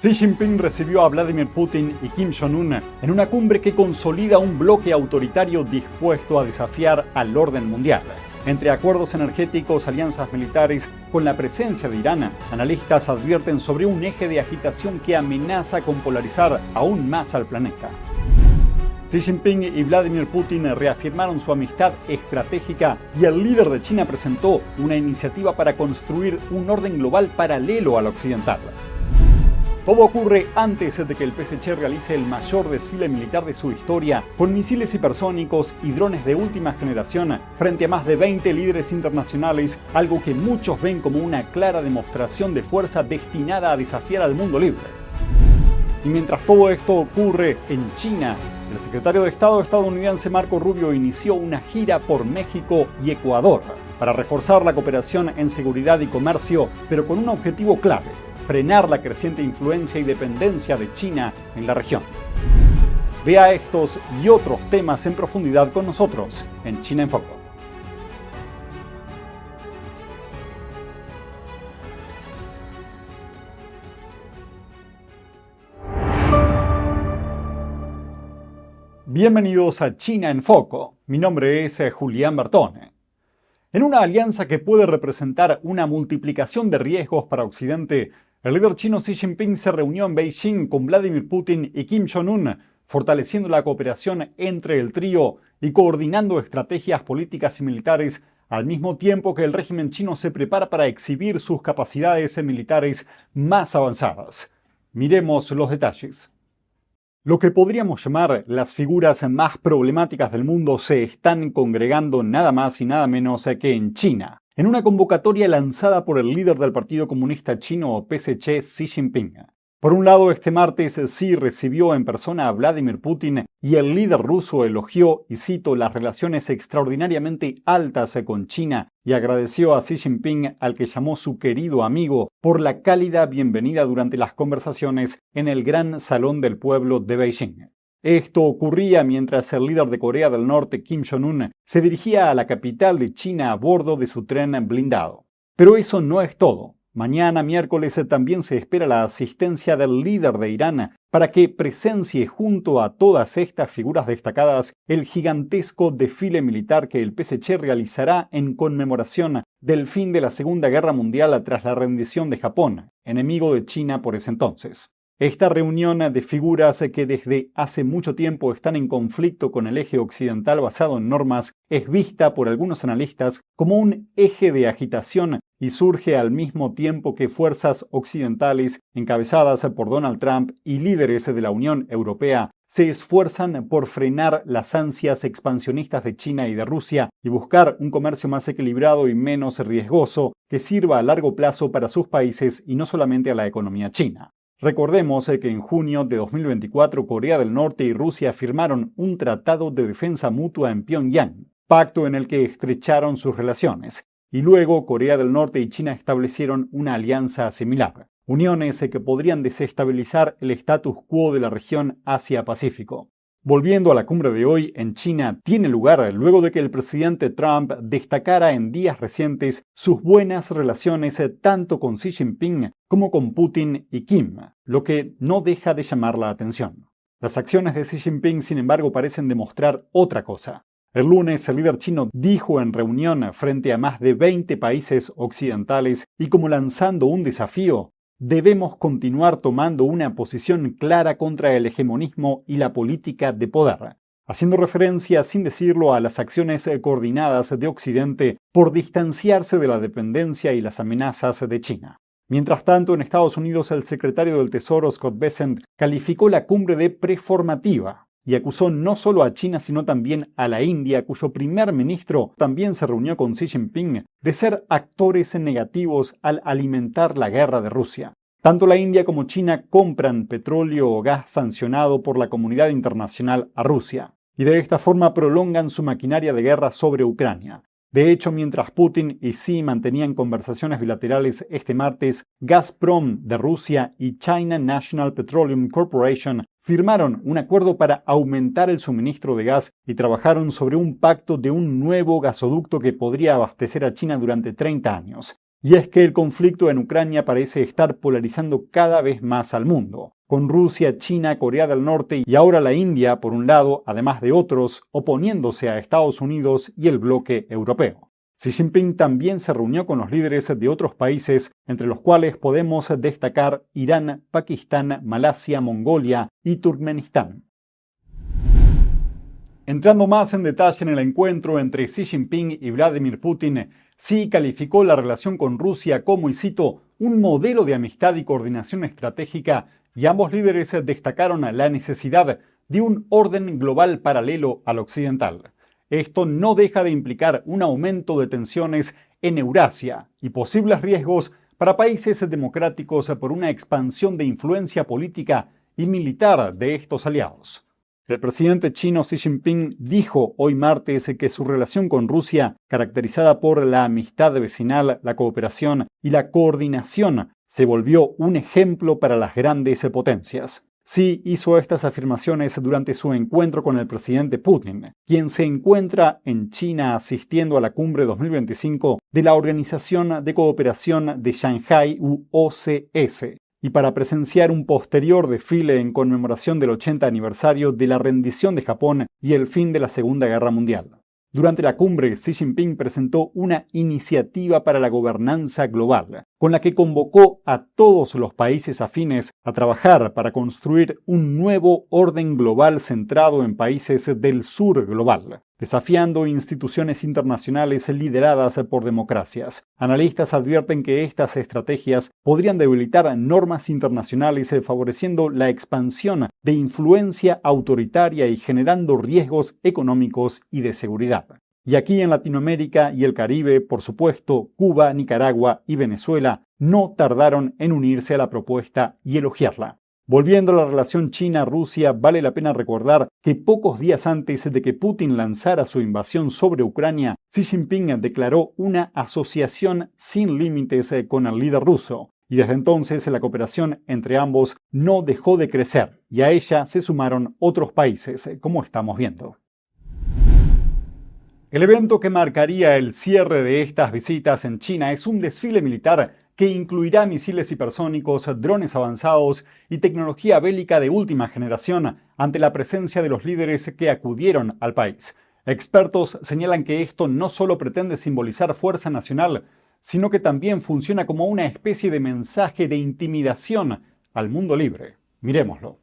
Xi Jinping recibió a Vladimir Putin y Kim Jong-un en una cumbre que consolida un bloque autoritario dispuesto a desafiar al orden mundial. Entre acuerdos energéticos, alianzas militares, con la presencia de Irán, analistas advierten sobre un eje de agitación que amenaza con polarizar aún más al planeta. Xi Jinping y Vladimir Putin reafirmaron su amistad estratégica y el líder de China presentó una iniciativa para construir un orden global paralelo al occidental. Todo ocurre antes de que el PSC realice el mayor desfile militar de su historia, con misiles hipersónicos y drones de última generación frente a más de 20 líderes internacionales, algo que muchos ven como una clara demostración de fuerza destinada a desafiar al mundo libre. Y mientras todo esto ocurre en China, el secretario de Estado estadounidense Marco Rubio inició una gira por México y Ecuador para reforzar la cooperación en seguridad y comercio, pero con un objetivo clave: frenar la creciente influencia y dependencia de China en la región. Vea estos y otros temas en profundidad con nosotros en China en Foco. Bienvenidos a China en Foco. Mi nombre es Julián Bertone. En una alianza que puede representar una multiplicación de riesgos para Occidente, el líder chino Xi Jinping se reunió en Beijing con Vladimir Putin y Kim Jong-un, fortaleciendo la cooperación entre el trío y coordinando estrategias políticas y militares, al mismo tiempo que el régimen chino se prepara para exhibir sus capacidades militares más avanzadas. Miremos los detalles. Lo que podríamos llamar las figuras más problemáticas del mundo se están congregando nada más y nada menos que en China, en una convocatoria lanzada por el líder del Partido Comunista Chino, PSC, Xi Jinping. Por un lado, este martes Xi recibió en persona a Vladimir Putin y el líder ruso elogió, y cito, las relaciones extraordinariamente altas con China y agradeció a Xi Jinping, al que llamó su querido amigo, por la cálida bienvenida durante las conversaciones en el Gran Salón del Pueblo de Beijing. Esto ocurría mientras el líder de Corea del Norte, Kim Jong-un, se dirigía a la capital de China a bordo de su tren blindado. Pero eso no es todo. Mañana, miércoles, también se espera la asistencia del líder de Irán para que presencie junto a todas estas figuras destacadas el gigantesco desfile militar que el PSC realizará en conmemoración del fin de la Segunda Guerra Mundial tras la rendición de Japón, enemigo de China por ese entonces. Esta reunión de figuras que desde hace mucho tiempo están en conflicto con el eje occidental basado en normas es vista por algunos analistas como un eje de agitación y surge al mismo tiempo que fuerzas occidentales encabezadas por Donald Trump y líderes de la Unión Europea se esfuerzan por frenar las ansias expansionistas de China y de Rusia y buscar un comercio más equilibrado y menos riesgoso que sirva a largo plazo para sus países y no solamente a la economía china. Recordemos que en junio de 2024 Corea del Norte y Rusia firmaron un tratado de defensa mutua en Pyongyang, pacto en el que estrecharon sus relaciones, y luego Corea del Norte y China establecieron una alianza similar, uniones que podrían desestabilizar el status quo de la región Asia-Pacífico. Volviendo a la cumbre de hoy en China, tiene lugar luego de que el presidente Trump destacara en días recientes sus buenas relaciones tanto con Xi Jinping como con Putin y Kim, lo que no deja de llamar la atención. Las acciones de Xi Jinping, sin embargo, parecen demostrar otra cosa. El lunes, el líder chino dijo en reunión frente a más de 20 países occidentales y como lanzando un desafío: debemos continuar tomando una posición clara contra el hegemonismo y la política de poder, haciendo referencia, sin decirlo, a las acciones coordinadas de Occidente por distanciarse de la dependencia y las amenazas de China. Mientras tanto, en Estados Unidos, el secretario del Tesoro, Scott Bessent, calificó la cumbre de preformativa y acusó no solo a China sino también a la India, cuyo primer ministro también se reunió con Xi Jinping, de ser actores negativos al alimentar la guerra de Rusia. Tanto la India como China compran petróleo o gas sancionado por la comunidad internacional a Rusia, y de esta forma prolongan su maquinaria de guerra sobre Ucrania. De hecho, mientras Putin y Xi mantenían conversaciones bilaterales este martes, Gazprom de Rusia y China National Petroleum Corporation firmaron un acuerdo para aumentar el suministro de gas y trabajaron sobre un pacto de un nuevo gasoducto que podría abastecer a China durante 30 años. Y es que el conflicto en Ucrania parece estar polarizando cada vez más al mundo, con Rusia, China, Corea del Norte y ahora la India, por un lado, además de otros, oponiéndose a Estados Unidos y el bloque europeo. Xi Jinping también se reunió con los líderes de otros países, entre los cuales podemos destacar Irán, Pakistán, Malasia, Mongolia y Turkmenistán. Entrando más en detalle en el encuentro entre Xi Jinping y Vladimir Putin, Xi calificó la relación con Rusia como, y cito, un modelo de amistad y coordinación estratégica, y ambos líderes destacaron la necesidad de un orden global paralelo al occidental. Esto no deja de implicar un aumento de tensiones en Eurasia y posibles riesgos para países democráticos por una expansión de influencia política y militar de estos aliados. El presidente chino Xi Jinping dijo hoy martes que su relación con Rusia, caracterizada por la amistad vecinal, la cooperación y la coordinación, se volvió un ejemplo para las grandes potencias. Xi hizo estas afirmaciones durante su encuentro con el presidente Putin, quien se encuentra en China asistiendo a la cumbre 2025 de la Organización de Cooperación de Shanghái OCS, y para presenciar un posterior desfile en conmemoración del 80 aniversario de la rendición de Japón y el fin de la Segunda Guerra Mundial. Durante la cumbre, Xi Jinping presentó una iniciativa para la gobernanza global, con la que convocó a todos los países afines a trabajar para construir un nuevo orden global centrado en países del sur global, desafiando instituciones internacionales lideradas por democracias. Analistas advierten que estas estrategias podrían debilitar normas internacionales, favoreciendo la expansión de influencia autoritaria y generando riesgos económicos y de seguridad. Y aquí en Latinoamérica y el Caribe, por supuesto, Cuba, Nicaragua y Venezuela no tardaron en unirse a la propuesta y elogiarla. Volviendo a la relación China-Rusia, vale la pena recordar que pocos días antes de que Putin lanzara su invasión sobre Ucrania, Xi Jinping declaró una asociación sin límites con el líder ruso. Y desde entonces la cooperación entre ambos no dejó de crecer, y a ella se sumaron otros países, como estamos viendo. El evento que marcaría el cierre de estas visitas en China es un desfile militar que incluirá misiles hipersónicos, drones avanzados y tecnología bélica de última generación ante la presencia de los líderes que acudieron al país. Expertos señalan que esto no solo pretende simbolizar fuerza nacional, sino que también funciona como una especie de mensaje de intimidación al mundo libre. Miremoslo.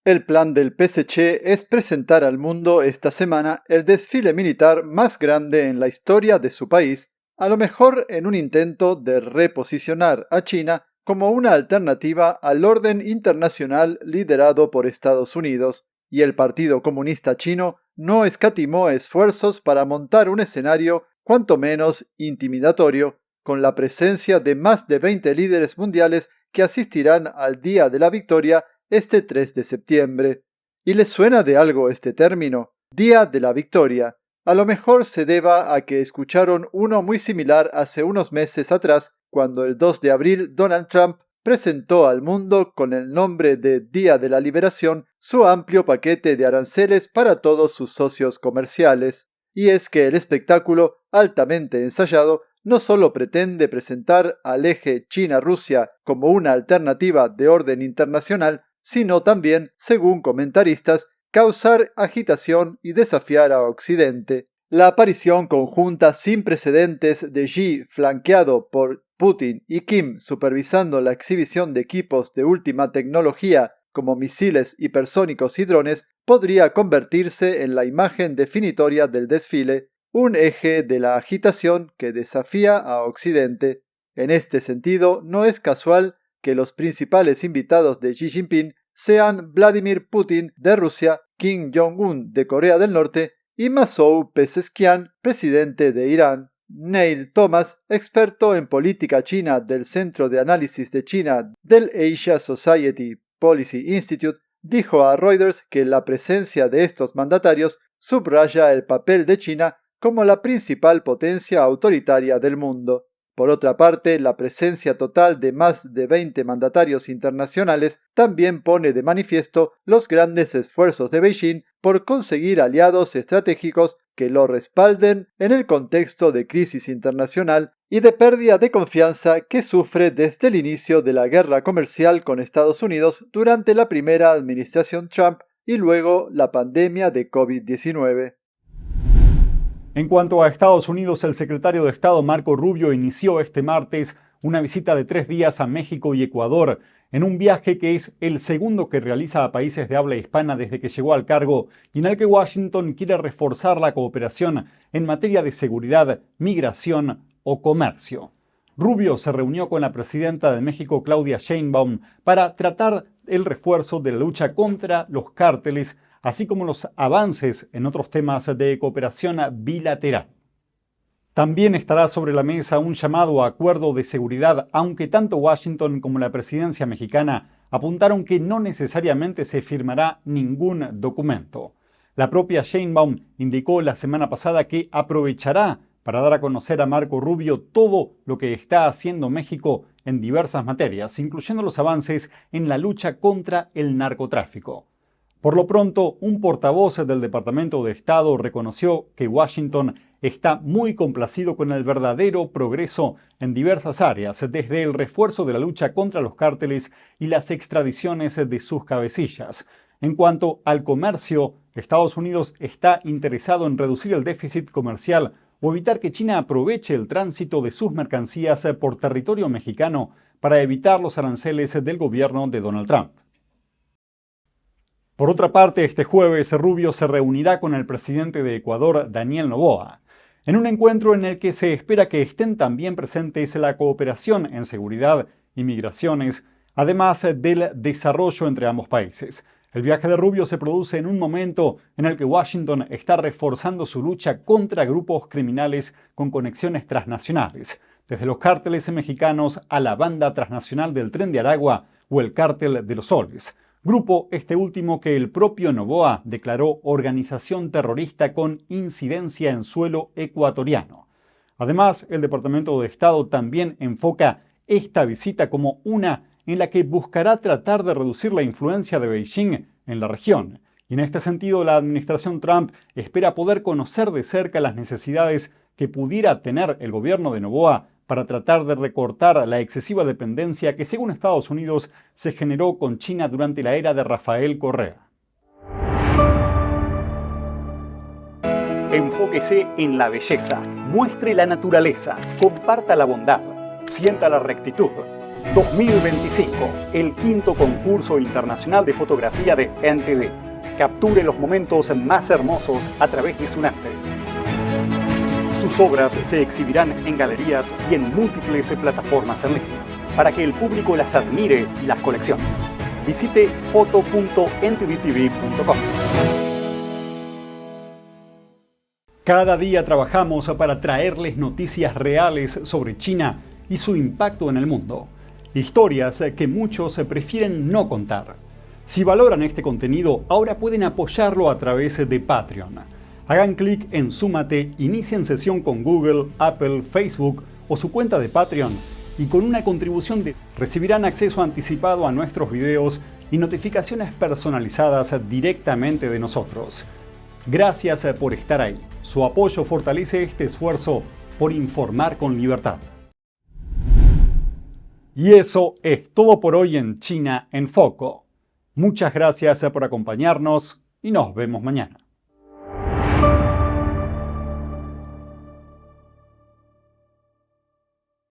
El plan del PSC es presentar al mundo esta semana el desfile militar más grande en la historia de su país, a lo mejor en un intento de reposicionar a China como una alternativa al orden internacional liderado por Estados Unidos, y el Partido Comunista Chino no escatimó esfuerzos para montar un escenario cuanto menos intimidatorio, con la presencia de más de 20 líderes mundiales que asistirán al Día de la Victoria este 3 de septiembre. ¿Y les suena de algo este término? Día de la Victoria. A lo mejor se deba a que escucharon uno muy similar hace unos meses atrás, cuando el 2 de abril Donald Trump presentó al mundo con el nombre de Día de la Liberación su amplio paquete de aranceles para todos sus socios comerciales. Y es que el espectáculo, altamente ensayado, no solo pretende presentar al eje China-Rusia como una alternativa de orden internacional, sino también, según comentaristas, causar agitación y desafiar a Occidente. La aparición conjunta sin precedentes de Xi flanqueado por Putin y Kim supervisando la exhibición de equipos de última tecnología como misiles hipersónicos y drones podría convertirse en la imagen definitoria del desfile, un eje de la agitación que desafía a Occidente. En este sentido, no es casual que los principales invitados de Xi Jinping sean Vladimir Putin de Rusia, Kim Jong-un de Corea del Norte y Masoud Pezeshkian, presidente de Irán. Neil Thomas, experto en política china del Centro de Análisis de China del Asia Society Policy Institute, dijo a Reuters que la presencia de estos mandatarios subraya el papel de China como la principal potencia autoritaria del mundo. Por otra parte, la presencia total de más de 20 mandatarios internacionales también pone de manifiesto los grandes esfuerzos de Beijing por conseguir aliados estratégicos que lo respalden en el contexto de crisis internacional y de pérdida de confianza que sufre desde el inicio de la guerra comercial con Estados Unidos durante la primera administración Trump y luego la pandemia de COVID-19. En cuanto a Estados Unidos, el secretario de Estado Marco Rubio inició este martes una visita de 3 días a México y Ecuador, en un viaje que es el segundo que realiza a países de habla hispana desde que llegó al cargo y en el que Washington quiere reforzar la cooperación en materia de seguridad, migración o comercio. Rubio se reunió con la presidenta de México, Claudia Sheinbaum, para tratar el refuerzo de la lucha contra los cárteles, así como los avances en otros temas de cooperación bilateral. También estará sobre la mesa un llamado a acuerdo de seguridad, aunque tanto Washington como la presidencia mexicana apuntaron que no necesariamente se firmará ningún documento. La propia Sheinbaum indicó la semana pasada que aprovechará para dar a conocer a Marco Rubio todo lo que está haciendo México en diversas materias, incluyendo los avances en la lucha contra el narcotráfico. Por lo pronto, un portavoz del Departamento de Estado reconoció que Washington está muy complacido con el verdadero progreso en diversas áreas, desde el refuerzo de la lucha contra los cárteles y las extradiciones de sus cabecillas. En cuanto al comercio, Estados Unidos está interesado en reducir el déficit comercial o evitar que China aproveche el tránsito de sus mercancías por territorio mexicano para evitar los aranceles del gobierno de Donald Trump. Por otra parte, este jueves Rubio se reunirá con el presidente de Ecuador, Daniel Noboa, en un encuentro en el que se espera que estén también presentes la cooperación en seguridad y migraciones, además del desarrollo entre ambos países. El viaje de Rubio se produce en un momento en el que Washington está reforzando su lucha contra grupos criminales con conexiones transnacionales, desde los cárteles mexicanos a la banda transnacional del Tren de Aragua o el Cártel de los Soles. Grupo este último que el propio Noboa declaró organización terrorista con incidencia en suelo ecuatoriano. Además, el Departamento de Estado también enfoca esta visita como una en la que buscará tratar de reducir la influencia de Beijing en la región. Y en este sentido, la administración Trump espera poder conocer de cerca las necesidades que pudiera tener el gobierno de Noboa para tratar de recortar la excesiva dependencia que, según Estados Unidos, se generó con China durante la era de Rafael Correa. Enfóquese en la belleza, muestre la naturaleza, comparta la bondad, sienta la rectitud. 2025, el 5º concurso internacional de fotografía de NTD. Capture los momentos más hermosos a través de su arte. Sus obras se exhibirán en galerías y en múltiples plataformas en línea, para que el público las admire y las coleccione. Visite foto.ntdtv.com. Cada día trabajamos para traerles noticias reales sobre China y su impacto en el mundo. Historias que muchos prefieren no contar. Si valoran este contenido, ahora pueden apoyarlo a través de Patreon. Hagan clic en Súmate, inicien sesión con Google, Apple, Facebook o su cuenta de Patreon y con una contribución recibirán acceso anticipado a nuestros videos y notificaciones personalizadas directamente de nosotros. Gracias por estar ahí. Su apoyo fortalece este esfuerzo por informar con libertad. Y eso es todo por hoy en China en Foco. Muchas gracias por acompañarnos y nos vemos mañana.